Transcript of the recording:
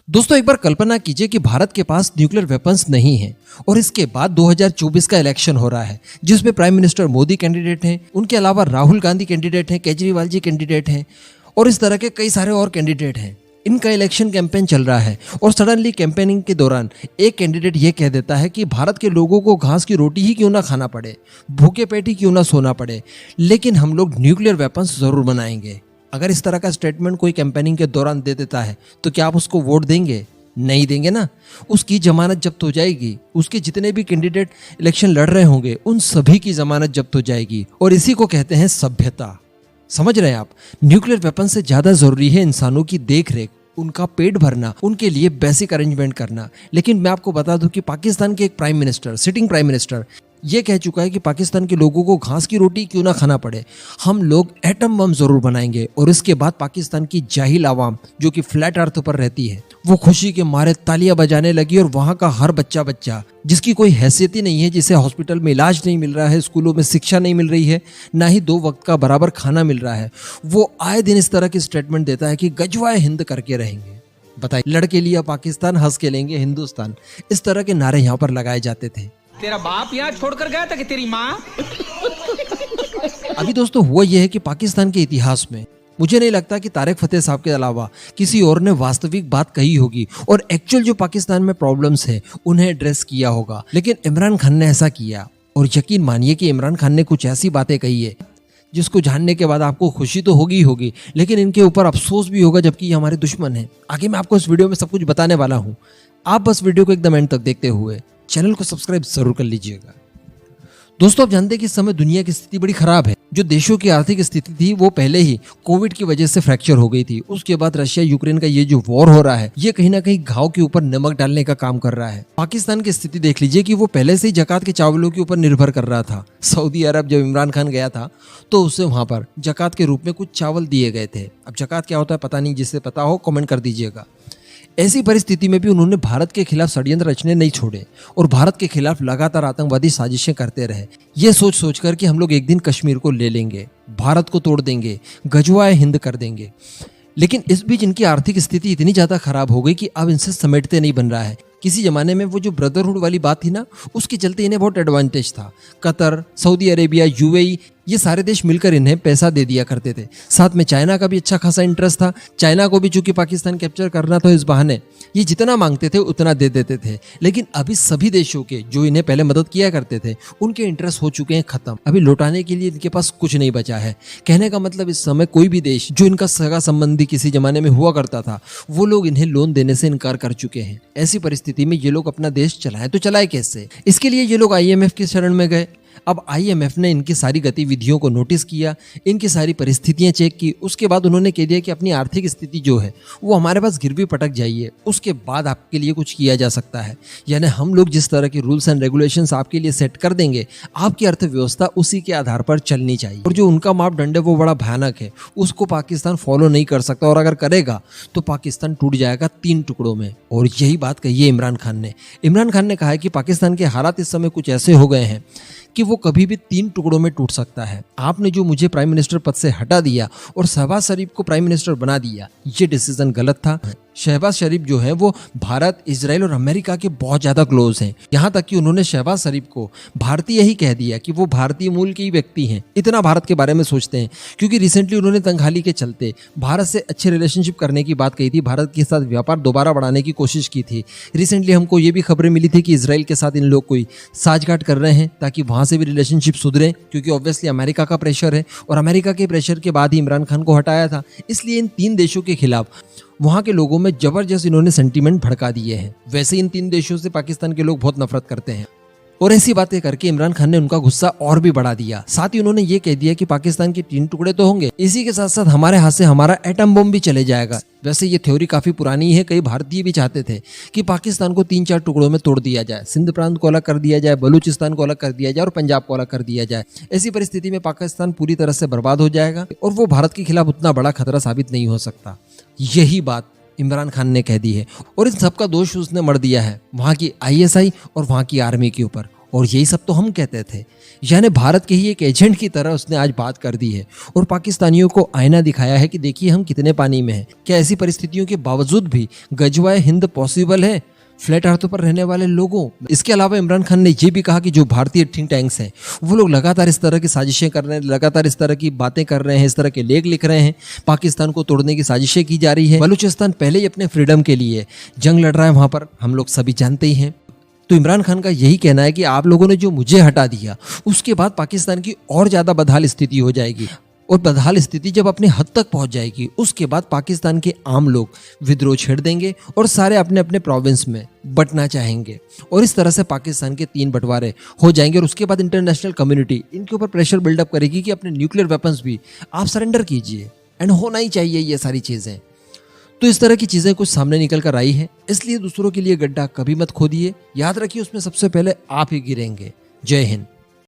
दोस्तों एक बार कल्पना कीजिए कि भारत के पास न्यूक्लियर वेपन्स नहीं हैं और इसके बाद 2024 का इलेक्शन हो रहा है जिसमें प्राइम मिनिस्टर मोदी कैंडिडेट हैं, उनके अलावा राहुल गांधी कैंडिडेट हैं, केजरीवाल जी कैंडिडेट हैं और इस तरह के कई सारे और कैंडिडेट हैं। इनका इलेक्शन कैंपेन चल रहा है और सडनली कैंपेनिंग के दौरान एक कैंडिडेट ये कह देता है कि भारत के लोगों को घास की रोटी ही क्यों ना खाना पड़े, भूखे पेट ही क्यों ना सोना पड़े, लेकिन हम लोग न्यूक्लियर वेपन्स जरूर बनाएंगे। अगर इस तरह का स्टेटमेंट कोई कैंपेनिंग के दौरान दे देता है तो क्या आप उसको वोट देंगे? नहीं देंगे ना। उसकी जमानत जब्त हो जाएगी, उसके जितने भी कैंडिडेट इलेक्शन लड़ रहे होंगे उन सभी की जमानत जब्त हो जाएगी और इसी को कहते हैं सभ्यता। समझ रहे हैं आप? न्यूक्लियर वेपन से ज्यादा जरूरी है इंसानों की देख रेख, उनका पेट भरना, उनके लिए बेसिक अरेंजमेंट करना। लेकिन मैं आपको बता दूं कि पाकिस्तान के एक prime minister, sitting prime minister, ये कह चुका है कि पाकिस्तान के लोगों को घास की रोटी क्यों ना खाना पड़े, हम लोग एटम बम जरूर बनाएंगे। और इसके बाद पाकिस्तान की जाहिल आवाम जो कि फ्लैट अर्थ पर रहती है वो खुशी के मारे तालियां बजाने लगी और वहां का हर बच्चा जिसकी कोई हैसियत ही नहीं है, जिसे हॉस्पिटल में इलाज नहीं मिल रहा है, स्कूलों में शिक्षा नहीं मिल रही है, ना ही 2 वक्त का बराबर खाना मिल रहा है, वो आए दिन इस तरह की स्टेटमेंट देता है कि गजवाए हिंद करके रहेंगे। बताइए, लड़के लिया पाकिस्तान, हंस के लेंगे हिंदुस्तान, इस तरह के नारे यहाँ पर लगाए जाते थे। तेरा बाप यहाँ छोड़कर गया था कि तेरी माँ? अभी दोस्तों हुआ यह है कि पाकिस्तान के इतिहास में मुझे नहीं लगता कि तारिक फतेह साहब के अलावा किसी और ने वास्तविक बात कही होगी और एक्चुअल जो पाकिस्तान में प्रॉब्लम्स है उन्हें एड्रेस किया होगा। लेकिन इमरान खान ने ऐसा किया और यकीन मानिए कि इमरान खान ने कुछ ऐसी बातें कही है जिसको जानने के बाद आपको खुशी तो होगी लेकिन इनके ऊपर अफसोस भी होगा, जबकि ये हमारे दुश्मन हैं। आगे मैं आपको इस वीडियो में सब कुछ बताने वाला हूँ, आप बस वीडियो को एकदम एंड तक देखते हुए चैनल को सब्सक्राइब जरूर कर लीजिएगा। दोस्तों आप जानते हैं कि इस समय दुनिया की स्थिति बड़ी खराब है। जो देशों की आर्थिक स्थिति थी वो पहले ही कोविड की वजह से फ्रैक्चर हो गई थी। उसके बाद रशिया यूक्रेन का ये जो वॉर हो रहा है ये कहीं ना कहीं घाव के ऊपर नमक डालने का काम कर रहा है। पाकिस्तान की स्थिति देख लीजिए कि वो पहले से ही जकात के चावलों के ऊपर निर्भर कर रहा था। सऊदी अरब जब इमरान खान गया था तो उसे वहां पर जकात के रूप में कुछ चावल दिए गए थे। अब जकात क्या होता है पता नहीं, जिससे पता हो कमेंट कर दीजिएगा। ऐसी परिस्थिति में भी उन्होंने भारत के खिलाफ षड्यंत्र रचने नहीं छोड़े और भारत के खिलाफ लगातार आतंकवादी साजिशें करते रहे, ये सोच कर कि हम लोग एक दिन कश्मीर को ले लेंगे, भारत को तोड़ देंगे, गजवाए हिंद कर देंगे। लेकिन इस बीच इनकी आर्थिक स्थिति इतनी ज्यादा खराब हो गई कि अब इनसे समेटते नहीं बन रहा है। किसी जमाने में वो जो ब्रदरहुड वाली बात थी ना, उसके चलते इन्हें बहुत एडवांटेज था। कतर, सऊदी अरेबिया, यूएई, ये सारे देश मिलकर इन्हें पैसा दे दिया करते थे। साथ में चाइना का भी अच्छा खासा इंटरेस्ट था। चाइना को भी चूंकि पाकिस्तान कैप्चर करना था, इस बहाने ये जितना मांगते थे उतना दे देते थे। लेकिन अभी सभी देशों के जो इन्हें पहले मदद किया करते थे उनके इंटरेस्ट हो चुके हैं खत्म। अभी लौटाने के लिए इनके पास कुछ नहीं बचा है। कहने का मतलब इस समय कोई भी देश जो इनका सगा संबंधी किसी जमाने में हुआ करता था वो लोग इन्हें लोन देने से इनकार कर चुके हैं। ऐसी परिस्थिति में ये लोग अपना देश चलाएं तो चलाए कैसे? इसके लिए ये लोग IMF की शरण में गए। अब IMF ने इनकी सारी गतिविधियों को नोटिस किया, इनकी सारी परिस्थितियां चेक की। उसके बाद उन्होंने कह दिया कि अपनी आर्थिक स्थिति जो है वो हमारे पास गिरवी पटक जाइए, उसके बाद आपके लिए कुछ किया जा सकता है। यानी हम लोग जिस तरह की रूल्स एंड रेगुलेशंस आपके लिए सेट कर देंगे, आपकी अर्थव्यवस्था उसी के आधार पर चलनी चाहिए। और जो उनका मापदंड है वो बड़ा भयानक है, उसको पाकिस्तान फॉलो नहीं कर सकता और अगर करेगा तो पाकिस्तान टूट जाएगा 3 टुकड़ों में। और यही बात कही है इमरान खान ने। इमरान खान ने कहा है कि पाकिस्तान के हालात इस समय कुछ ऐसे हो गए हैं कि वो कभी भी 3 टुकड़ों में टूट सकता है। आपने जो मुझे प्राइम मिनिस्टर पद से हटा दिया और शहबाज शरीफ को प्राइम मिनिस्टर बना दिया, ये डिसीजन गलत था। शहबाज शरीफ जो है वो भारत, इजराइल और अमेरिका के बहुत ज्यादा क्लोज हैं। यहाँ तक कि उन्होंने शहबाज शरीफ को भारतीय ही कह दिया कि वो भारतीय मूल के ही व्यक्ति हैं। इतना भारत के बारे में सोचते हैं क्योंकि रिसेंटली उन्होंने तंगहाली के चलते भारत से अच्छे रिलेशनशिप करने की बात कही थी, भारत के साथ व्यापार दोबारा बढ़ाने की कोशिश की थी। रिसेंटली हमको ये भी खबरें मिली थी कि इजराइल के साथ इन लोग कोई साठगांठ कर रहे हैं ताकि वहां से भी रिलेशनशिप सुधरे, क्योंकि ऑब्वियसली अमेरिका का प्रेशर है और अमेरिका के प्रेशर के बाद ही इमरान खान को हटाया था। इसलिए इन 3 देशों के खिलाफ वहां के लोगों में जबरदस्त इन्होंने सेंटीमेंट भड़का दिए हैं। वैसे इन 3 देशों से पाकिस्तान के लोग बहुत नफरत करते हैं और ऐसी बातें करके इमरान खान ने उनका गुस्सा और भी बढ़ा दिया। साथ ही उन्होंने ये कह दिया कि पाकिस्तान के 3 टुकड़े तो होंगे, इसी के साथ साथ हमारे हाथ से हमारा एटम बम भी चले जाएगा। वैसे ये थ्योरी काफी पुरानी है, कई भारतीय भी चाहते थे कि पाकिस्तान को 3-4 टुकड़ों में तोड़ दिया जाए, सिंध प्रांत को अलग कर दिया जाए, बलूचिस्तान को अलग कर दिया जाए और पंजाब को अलग कर दिया जाए। ऐसी परिस्थिति में पाकिस्तान पूरी तरह से बर्बाद हो जाएगा और वो भारत के खिलाफ उतना बड़ा खतरा साबित नहीं हो सकता। यही बात इमरान खान ने कह दी है और इन सबका दोष उसने मढ़ दिया है वहां की ISI और वहां की आर्मी के ऊपर। और यही सब तो हम कहते थे। यानी भारत के ही एक एजेंट की तरह उसने आज बात कर दी है और पाकिस्तानियों को आईना दिखाया है कि देखिए हम कितने पानी में हैं। क्या ऐसी परिस्थितियों के बावजूद भी गजवाए हिंद पॉसिबल है फ्लैट अर्थ पर रहने वाले लोगों? इसके अलावा इमरान खान ने ये भी कहा कि जो भारतीय थिंक टैंक्स हैं वो लोग लगातार इस तरह की साजिशें कर रहे हैं, लगातार इस तरह की बातें कर रहे हैं, इस तरह के लेख लिख रहे हैं, पाकिस्तान को तोड़ने की साजिशें की जा रही है। बलूचिस्तान पहले ही अपने फ्रीडम के लिए जंग लड़ रहा है, वहां पर हम लोग सभी जानते ही हैं। तो इमरान खान का यही कहना है कि आप लोगों ने जो मुझे हटा दिया उसके बाद पाकिस्तान की और ज्यादा बदहाल स्थिति हो जाएगी, और बदहाल स्थिति जब अपने हद तक पहुंच जाएगी उसके बाद पाकिस्तान के आम लोग विद्रोह छेड़ देंगे और सारे अपने अपने प्रोविंस में बंटना चाहेंगे, और इस तरह से पाकिस्तान के 3 बंटवारे हो जाएंगे। और उसके बाद इंटरनेशनल कम्युनिटी इनके ऊपर प्रेशर बिल्डअप करेगी कि अपने न्यूक्लियर वेपन्स भी आप सरेंडर कीजिए, एंड होना ही चाहिए ये सारी चीजें। तो इस तरह की चीजें कुछ सामने निकल कर आई है, इसलिए दूसरों के लिए गड्ढा कभी मत खोदिए। याद रखिए उसमें सबसे पहले आप ही गिरेंगे। जय हिंद।